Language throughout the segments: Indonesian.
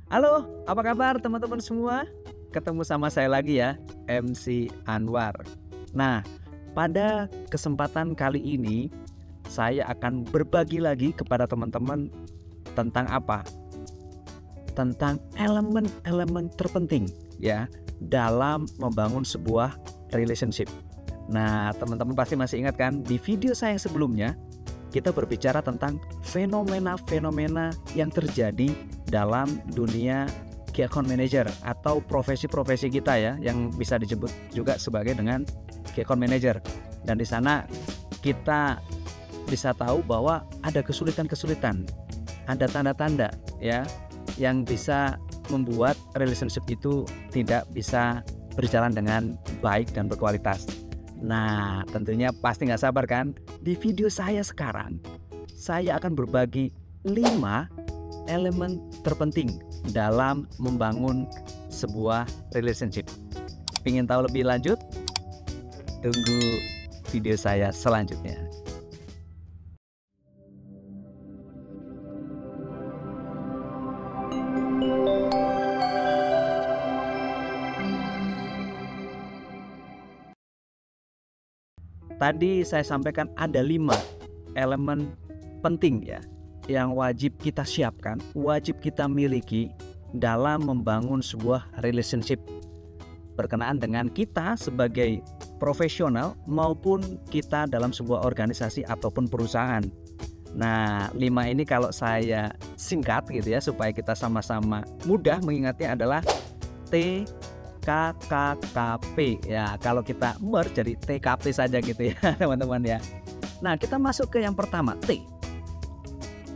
Halo, apa kabar teman-teman semua? Ketemu sama saya lagi ya, MC Anwar. Nah, pada kesempatan kali ini saya akan berbagi lagi kepada teman-teman tentang apa? Tentang elemen-elemen terpenting ya dalam membangun sebuah relationship. Nah, teman-teman pasti masih ingat kan di video saya yang sebelumnya kita berbicara tentang fenomena-fenomena yang terjadi dalam dunia key account manager atau profesi-profesi kita ya, yang bisa disebut juga sebagai dengan key account manager. Dan di sana kita bisa tahu bahwa ada kesulitan-kesulitan, ada tanda-tanda ya yang bisa membuat relationship itu tidak bisa berjalan dengan baik dan berkualitas. Nah, tentunya pasti nggak sabar kan? Di video saya sekarang, saya akan berbagi 5 elemen terpenting dalam membangun sebuah relationship. Ingin tahu lebih lanjut? Tunggu video saya selanjutnya. Tadi saya sampaikan ada 5 elemen penting ya yang wajib kita siapkan, wajib kita miliki dalam membangun sebuah relationship berkenaan dengan kita sebagai profesional maupun kita dalam sebuah organisasi ataupun perusahaan. Nah, 5 ini kalau saya singkat gitu ya supaya kita sama-sama mudah mengingatnya adalah TKKKP ya. Kalau kita merge jadi TKP saja gitu ya teman-teman ya. Nah, kita masuk ke yang pertama, T.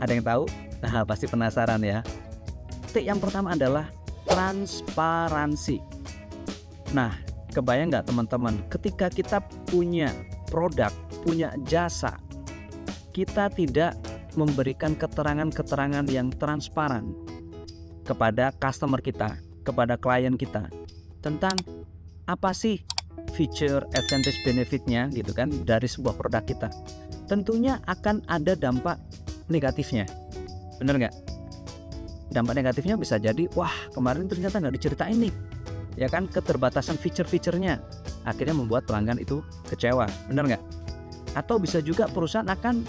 Ada yang tahu? Nah, pasti penasaran ya. T yang pertama adalah transparansi. Nah, kebayang nggak teman-teman, ketika kita punya produk, punya jasa, kita tidak memberikan keterangan-keterangan yang transparan kepada customer kita, kepada klien kita, tentang apa sih feature, advantage, benefitnya gitu kan dari sebuah produk kita. Tentunya akan ada dampak negatifnya, bener nggak? Dampak negatifnya bisa jadi, wah kemarin ternyata nggak diceritain nih, ya kan, keterbatasan feature-featurenya, akhirnya membuat pelanggan itu kecewa, bener nggak? Atau bisa juga perusahaan akan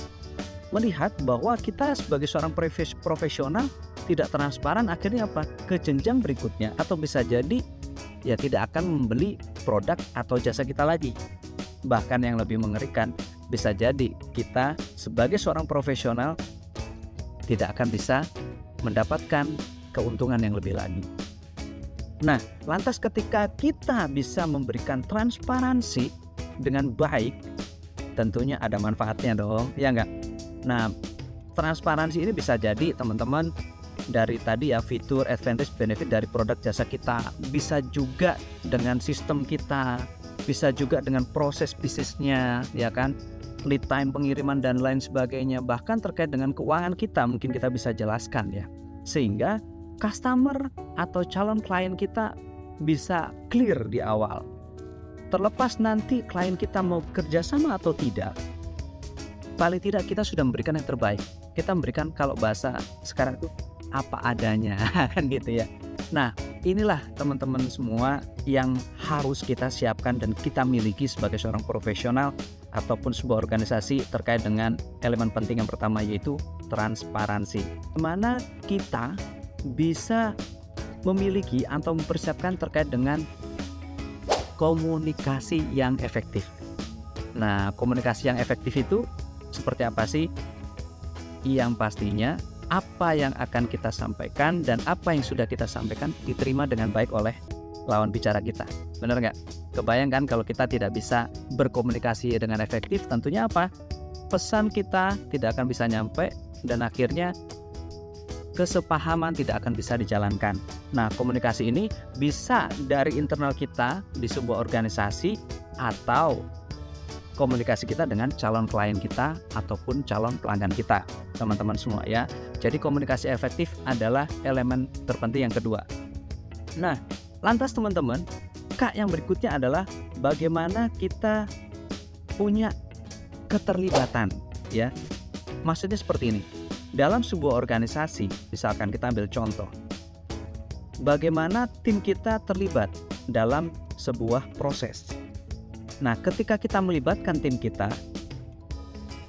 melihat bahwa kita sebagai seorang profesional tidak transparan, akhirnya apa? Ke jenjang berikutnya, atau bisa jadi ya tidak akan membeli produk atau jasa kita lagi. Bahkan yang lebih mengerikan, bisa jadi kita sebagai seorang profesional tidak akan bisa mendapatkan keuntungan yang lebih lagi. Nah, lantas ketika kita bisa memberikan transparansi dengan baik, tentunya ada manfaatnya dong, ya enggak? Nah, transparansi ini bisa jadi teman-teman dari tadi ya, fitur, advantage, benefit dari produk jasa kita, bisa juga dengan sistem kita, bisa juga dengan proses bisnisnya, ya kan, lead time pengiriman dan lain sebagainya, bahkan terkait dengan keuangan kita mungkin kita bisa jelaskan ya, sehingga customer atau calon klien kita bisa clear di awal. Terlepas nanti klien kita mau kerjasama atau tidak, paling tidak kita sudah memberikan yang terbaik. Kita memberikan, kalau bahasa sekarang itu, apa adanya kan gitu ya. Nah, inilah teman-teman semua yang harus kita siapkan dan kita miliki sebagai seorang profesional ataupun sebuah organisasi terkait dengan elemen penting yang pertama, yaitu transparansi. Dimana kita bisa memiliki atau mempersiapkan terkait dengan komunikasi yang efektif. Nah, komunikasi yang efektif itu seperti apa sih? Yang pastinya apa yang akan kita sampaikan dan apa yang sudah kita sampaikan diterima dengan baik oleh lawan bicara kita. Benar nggak? Kebayangkan kalau kita tidak bisa berkomunikasi dengan efektif, tentunya apa? Pesan kita tidak akan bisa nyampe dan akhirnya kesepahaman tidak akan bisa dijalankan. Nah, komunikasi ini bisa dari internal kita di sebuah organisasi atau komunikasi kita dengan calon klien kita ataupun calon pelanggan kita, teman-teman semua ya. Jadi komunikasi efektif adalah elemen terpenting yang kedua. Nah, lantas teman-teman, Kak, yang berikutnya adalah bagaimana kita punya keterlibatan ya. Maksudnya seperti ini. Dalam sebuah organisasi, misalkan kita ambil contoh, bagaimana tim kita terlibat dalam sebuah proses. Nah, ketika kita melibatkan tim kita,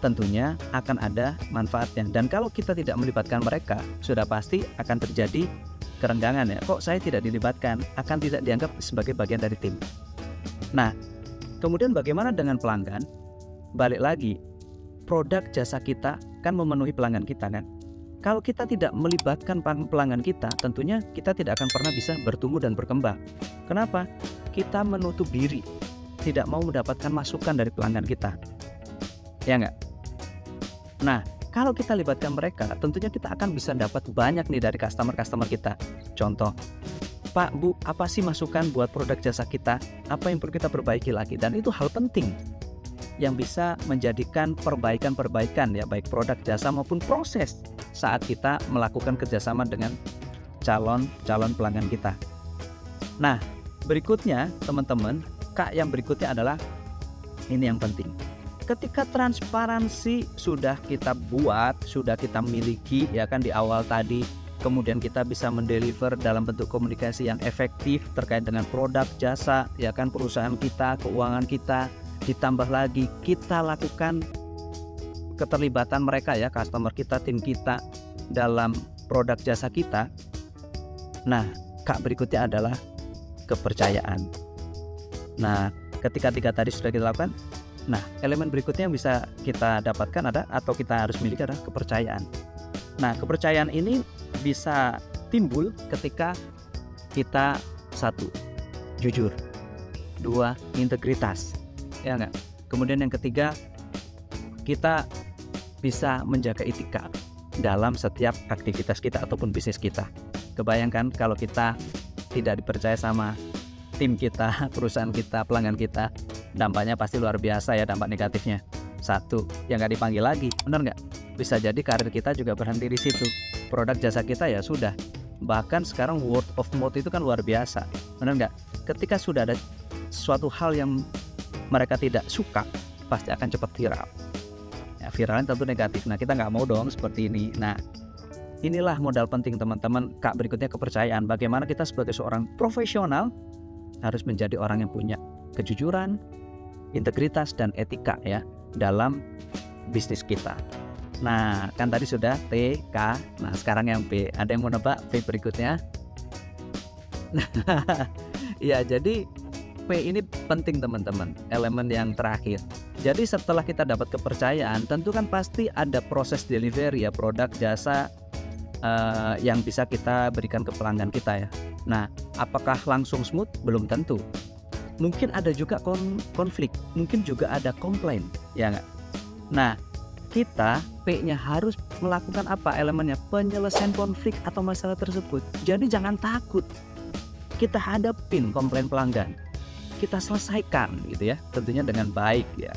tentunya akan ada manfaatnya. Dan kalau kita tidak melibatkan mereka, sudah pasti akan terjadi kerenggangan ya. Kok saya tidak dilibatkan? Akan tidak dianggap sebagai bagian dari tim. Nah, kemudian bagaimana dengan pelanggan? Balik lagi, produk jasa kita kan memenuhi pelanggan kita kan. Kalau kita tidak melibatkan pelanggan kita, tentunya kita tidak akan pernah bisa bertumbuh dan berkembang. Kenapa? Kita menutup diri, tidak mau mendapatkan masukan dari pelanggan kita. Ya enggak? Nah, kalau kita libatkan mereka, tentunya kita akan bisa dapat banyak nih dari customer-customer kita. Contoh, Pak, Bu, apa sih masukan buat produk jasa kita? Apa yang perlu kita perbaiki lagi? Dan itu hal penting yang bisa menjadikan perbaikan-perbaikan ya, baik produk jasa maupun proses saat kita melakukan kerjasama dengan calon pelanggan kita. Nah, berikutnya teman-teman, yang berikutnya adalah ini yang penting. Ketika transparansi sudah kita buat, sudah kita miliki ya kan di awal tadi, kemudian kita bisa mendeliver dalam bentuk komunikasi yang efektif terkait dengan produk jasa ya kan perusahaan kita, keuangan kita, ditambah lagi kita lakukan keterlibatan mereka ya, customer kita, tim kita dalam produk jasa kita. Nah, berikutnya adalah kepercayaan. Nah, ketika tiga tadi sudah kita lakukan, nah elemen berikutnya yang bisa kita dapatkan atau kita harus miliki adalah kepercayaan. Nah, kepercayaan ini bisa timbul ketika kita satu, jujur, dua, integritas, ya enggak? Kemudian yang ketiga, kita bisa menjaga etika dalam setiap aktivitas kita ataupun bisnis kita. Kebayangkan kalau kita tidak dipercaya sama tim kita, perusahaan kita, pelanggan kita, dampaknya pasti luar biasa ya, dampak negatifnya. Satu, yang nggak dipanggil lagi, benar nggak? Bisa jadi karir kita juga berhenti di situ. Produk jasa kita ya sudah. Bahkan sekarang word of mouth itu kan luar biasa, benar nggak? Ketika sudah ada suatu hal yang mereka tidak suka, pasti akan cepat viral. Ya, viralnya tentu negatif. Nah, kita nggak mau dong seperti ini. Nah, inilah modal penting teman-teman. Berikutnya kepercayaan. Bagaimana kita sebagai seorang profesional harus menjadi orang yang punya kejujuran, integritas, dan etika ya dalam bisnis kita. Nah, kan tadi sudah T, K. Nah, sekarang yang P. Ada yang mau nebak P berikutnya? Ya, jadi P ini penting teman-teman, elemen yang terakhir. Jadi setelah kita dapat kepercayaan, tentu kan pasti ada proses delivery ya, produk jasa yang bisa kita berikan ke pelanggan kita ya. Nah, apakah langsung smooth? Belum tentu. Mungkin ada juga konflik, mungkin juga ada komplain, ya nggak? Nah, kita P-nya harus melakukan apa elemennya? Penyelesaian konflik atau masalah tersebut. Jadi jangan takut. Kita hadapin komplain pelanggan, kita selesaikan gitu ya, tentunya dengan baik ya.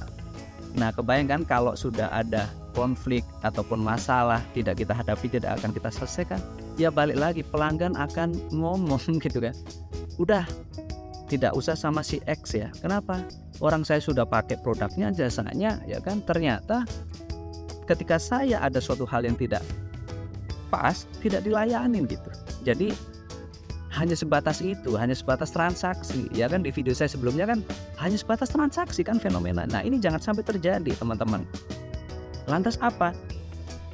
Nah, kebayangkan kalau sudah ada konflik ataupun masalah tidak kita hadapi, tidak akan kita selesaikan, ya balik lagi pelanggan akan ngomong gitu kan, udah tidak usah sama si X ya. Kenapa? Orang saya sudah pakai produknya, jasanya ya kan, ternyata ketika saya ada suatu hal yang tidak pas, tidak dilayanin gitu. Jadi hanya sebatas itu, hanya sebatas transaksi ya kan. Di video saya sebelumnya kan hanya sebatas transaksi kan fenomena. Nah, ini jangan sampai terjadi teman-teman. Lantas apa?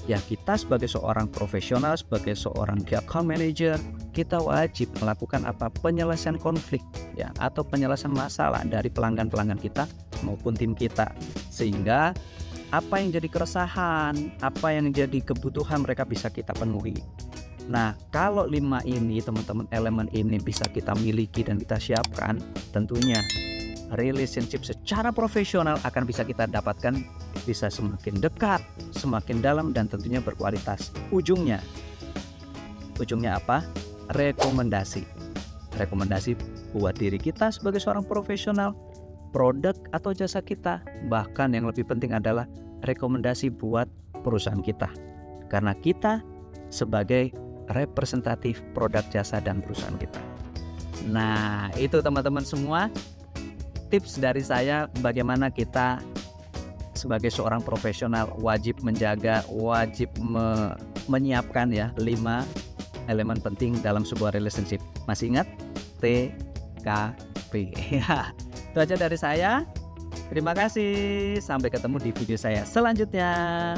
Ya, kita sebagai seorang profesional, sebagai seorang key account manager, kita wajib melakukan apa? Penyelesaian konflik ya, atau penyelesaian masalah dari pelanggan-pelanggan kita maupun tim kita, sehingga apa yang jadi keresahan, apa yang jadi kebutuhan mereka bisa kita penuhi. Nah, kalau 5 ini teman-teman, elemen ini bisa kita miliki dan kita siapkan, tentunya relationship secara profesional akan bisa kita dapatkan, bisa semakin dekat, semakin dalam, dan tentunya berkualitas. Ujungnya apa? Rekomendasi buat diri kita sebagai seorang profesional, produk atau jasa kita, bahkan yang lebih penting adalah rekomendasi buat perusahaan kita, karena kita sebagai representatif produk jasa dan perusahaan kita. Nah, itu teman-teman semua tips dari saya bagaimana kita sebagai seorang profesional wajib menjaga, wajib menyiapkan ya 5 elemen penting dalam sebuah relationship. Masih ingat? TKP. Ya, itu aja dari saya. Terima kasih. Sampai ketemu di video saya selanjutnya.